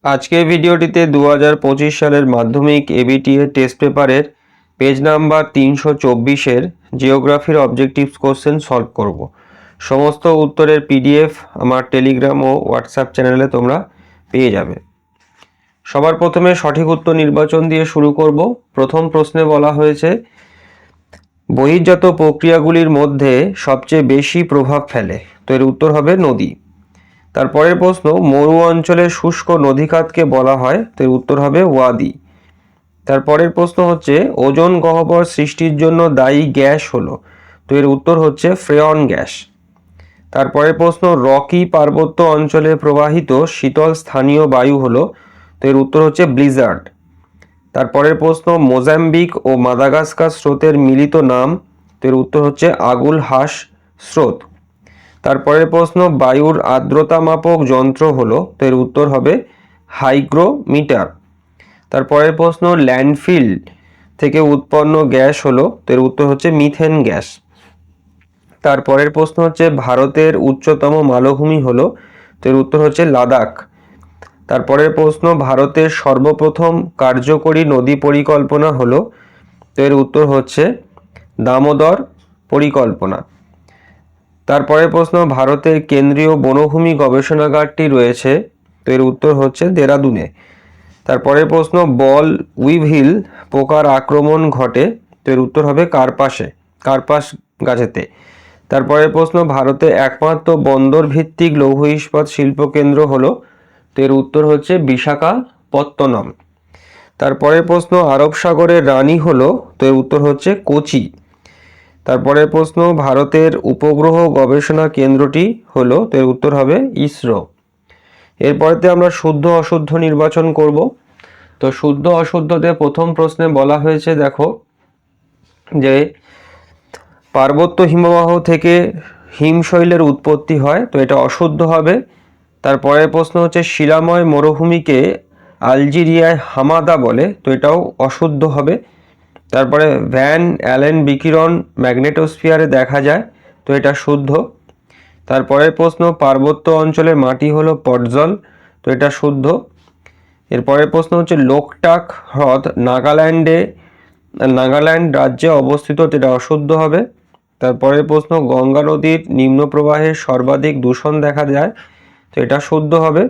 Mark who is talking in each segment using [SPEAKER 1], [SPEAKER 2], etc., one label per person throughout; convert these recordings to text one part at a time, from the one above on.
[SPEAKER 1] আজকের ভিডিওটিতে 2025 সালের মাধ্যমিক এবিটিএ টেস্ট পেপারের পেজ নাম্বার 324-এর জিওগ্রাফির অবজেক্টিভস কোশ্চেন সলভ করব। সমস্ত উত্তরের পিডিএফ আমার টেলিগ্রাম ও হোয়াটসঅ্যাপ চ্যানেলে তোমরা পেয়ে যাবে। সবার প্রথমে সঠিক উত্তর নির্বাচন দিয়ে শুরু করব। প্রথম প্রশ্নে বলা হয়েছে বহির্জাত প্রক্রিয়াগুলির মধ্যে সবচেয়ে বেশি প্রভাব ফেলে, তো এর উত্তর হবে নদী। তারপরের প্রশ্ন মরু অঞ্চলের শুষ্ক নদীখাতকে বলা হয়, তো এর উত্তর হবে ওয়াদি। তারপরের প্রশ্ন হচ্ছে ওজোন গহ্বর সৃষ্টির জন্য দায়ী গ্যাস হলো, তো এর উত্তর হচ্ছে ফ্রেয়ন গ্যাস। তারপরের প্রশ্ন রকি পার্বত্য অঞ্চলে প্রবাহিত শীতল স্থানীয় বায়ু হলো, তো এর উত্তর হচ্ছে ব্লিজার্ড। তারপরের প্রশ্ন মোজাম্বিক ও মাদাগাস্কার স্রোতের মিলিত নাম, তো এর উত্তর হচ্ছে আগুল হাস স্রোত। তারপরের প্রশ্ন বায়ুর আর্দ্রতা মাপক যন্ত্র হলো, তো এর উত্তর হবে হাইগ্রোমিটার। তারপরের প্রশ্ন ল্যান্ডফিল থেকে উৎপন্ন গ্যাস হলো, তো এর উত্তর হচ্ছে মিথেন গ্যাস। তারপরের প্রশ্ন হচ্ছে ভারতের উচ্চতম মালভূমি হলো, তো এর উত্তর হচ্ছে লাদাখ। তারপরের প্রশ্ন ভারতের সর্বপ্রথম কার্যকরী নদী পরিকল্পনা হলো, তো এর উত্তর হচ্ছে দামোদর পরিকল্পনা। তারপরের প্রশ্ন ভারতের কেন্দ্রীয় বনভূমি গবেষণাগারটি রয়েছে, তো এর উত্তর হচ্ছে দেরাদুনে। তারপরের প্রশ্ন বল উইভিল পোকার আক্রমণ ঘটে, তো এর উত্তর হবে কার্পাস গাছেতে। তারপরের প্রশ্ন ভারতে একমাত্র বন্দর ভিত্তিক লৌহ ইস্পাত শিল্পকেন্দ্র হলো, তো এর উত্তর হচ্ছে বিশাখাপত্তনম। তারপরের প্রশ্ন আরব সাগরের রানী হলো, তো এর উত্তর হচ্ছে কোচি। তারপরের প্রশ্ন ভারতের উপগ্রহ গবেষণা কেন্দ্রটি হলো, তো এর উত্তর হবে ইসরো। এরপরেতে আমরা শুদ্ধ অশুদ্ধ নির্বাচন করব। তো শুদ্ধ অশুদ্ধতে প্রথম প্রশ্নে বলা হয়েছে দেখো যে পার্বত্য হিমবাহ থেকে হিমশৈলের উৎপত্তি হয়, তো এটা অশুদ্ধ হবে। তারপরের প্রশ্ন হচ্ছে শিলাময় মরুভূমিকে আলজেরিয়ায় হামাদা বলে, তো এটাও অশুদ্ধ হবে। তারপরে ভ্যান অ্যালেন বিকিরণ ম্যাগনেটোস্ফিয়ারে দেখা যায়, তো এটা শুদ্ধ। তারপরের প্রশ্ন পার্বত্য অঞ্চলের মাটি হলো পটজল, তো এটা শুদ্ধ। এরপরের প্রশ্ন হচ্ছে লোকটাক হ্রদ নাগাল্যান্ড রাজ্যে অবস্থিত, তো এটা অশুদ্ধ হবে। তারপরের প্রশ্ন গঙ্গা নদীর নিম্ন প্রবাহে সর্বাধিক দূষণ দেখা যায়, তো এটা শুদ্ধ হবে।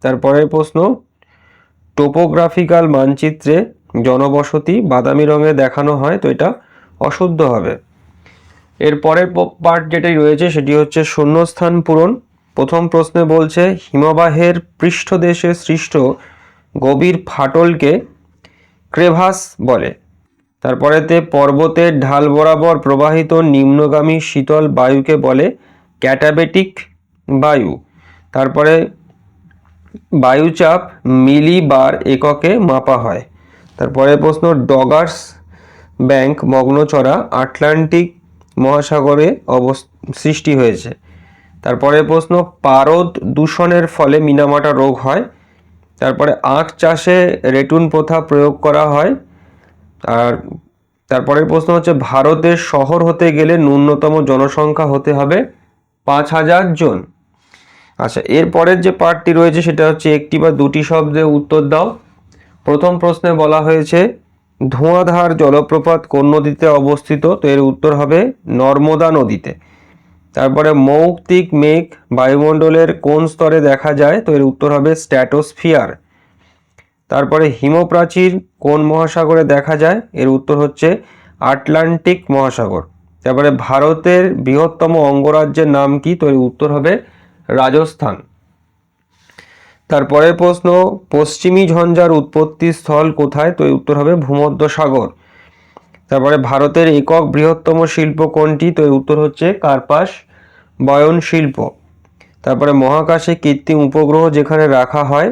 [SPEAKER 1] তারপরের প্রশ্ন টোপোগ্রাফিক্যাল মানচিত্রে জনবসতি বাদামি রঙে দেখানো হয়, তো এটা অশুদ্ধ হবে। এর পরের পার্ট যেটি রয়েছে সেটি হচ্ছে শূন্যস্থান পূরণ। প্রথম প্রশ্নে বলছে হিমবাহের পৃষ্ঠদেশে সৃষ্ট গভীর ফাটলকে ক্রেভাস বলে। তারপরেতে পর্বতের ঢাল বরাবর প্রবাহিত নিম্নগামী শীতল বায়ুকে বলে ক্যাটাবেটিক বায়ু। তারপরে বায়ুচাপ মিলিবার এককে মাপা হয়। তারপরে প্রশ্ন ডগার্স ব্যাংক মগ্নচড়া আটলান্টিক মহাসাগরে সৃষ্টি হয়েছে। তারপরে প্রশ্ন পারদ দূষণের ফলে মিনামাটা রোগ হয়। তারপরে আখ চাষে রেটুন প্রথা প্রয়োগ করা হয়। আর তারপরের প্রশ্ন হচ্ছে ভারতের শহর হতে গেলে ন্যূনতম জনসংখ্যা হতে হবে 5,000 জন। আচ্ছা, এরপরের যে পার্টটি রয়েছে সেটা হচ্ছে একটি বা দুটি শব্দে উত্তর দাও। প্রথম প্রশ্নে বলা হয়েছে ধোঁয়াধার জলপ্রপাত কোন নদীতে অবস্থিত, তো এর উত্তর হবে নর্মদা নদীতে। তারপরে মৌক্তিক মেঘ বায়ুমণ্ডলের কোন স্তরে দেখা যায়, তো এর উত্তর হবে স্ট্র্যাটোস্ফিয়ার। তারপরে হিমপ্রাচীর কোন মহাসাগরে দেখা যায়, এর উত্তর হচ্ছে আটলান্টিক মহাসাগর। তারপরে ভারতের বৃহত্তম অঙ্গরাজ্যের নাম কি, তো এর উত্তর হবে রাজস্থান। তারপরের প্রশ্ন পশ্চিমী ঝঞ্ঝার উৎপত্তি স্থল কোথায়, তো এর উত্তর হবে ভূমধ্যসাগর। তারপরে ভারতের একক বৃহত্তম শিল্প কোনটি, তো এর উত্তর হচ্ছে কার্পাস বয়ন শিল্প। তারপরে মহাকাশে কৃত্রিম উপগ্রহ যেখানে রাখা হয়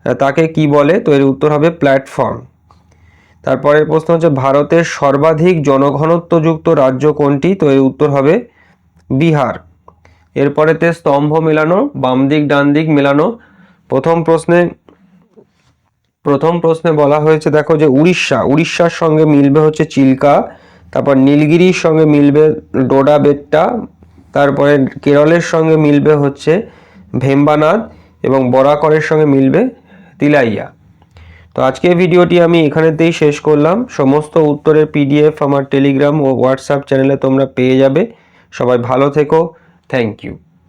[SPEAKER 1] তাকে কি বলে, তো এর উত্তর হবে প্ল্যাটফর্ম। তারপরের প্রশ্ন হচ্ছে ভারতের সর্বাধিক জনঘনত্বযুক্ত রাজ্য কোনটি, তো এর উত্তর হবে বিহার। এরপরেতে স্তম্ভ মেলানো বাম দিক ডান দিক মেলানো। প্রথম প্রশ্নে বলা হয়েছে দেখো যে উড়িষ্যার সঙ্গে মিলবে হচ্ছে চিল্কা। তারপর নীলগিরির সঙ্গে মিলবে ডোডা বেট্টা। তারপরে কেরলের সঙ্গে মিলবে হচ্ছে ভেম্বানাদ এবং বরাকরের সঙ্গে মিলবে তিলাইয়া। তো আজকের ভিডিওটি আমি এখানেতেই শেষ করলাম। সমস্ত উত্তরের পিডিএফ আমার টেলিগ্রাম ও হোয়াটসঅ্যাপ চ্যানেলে তোমরা পেয়ে যাবে। সবাই ভালো থেকো। Thank you.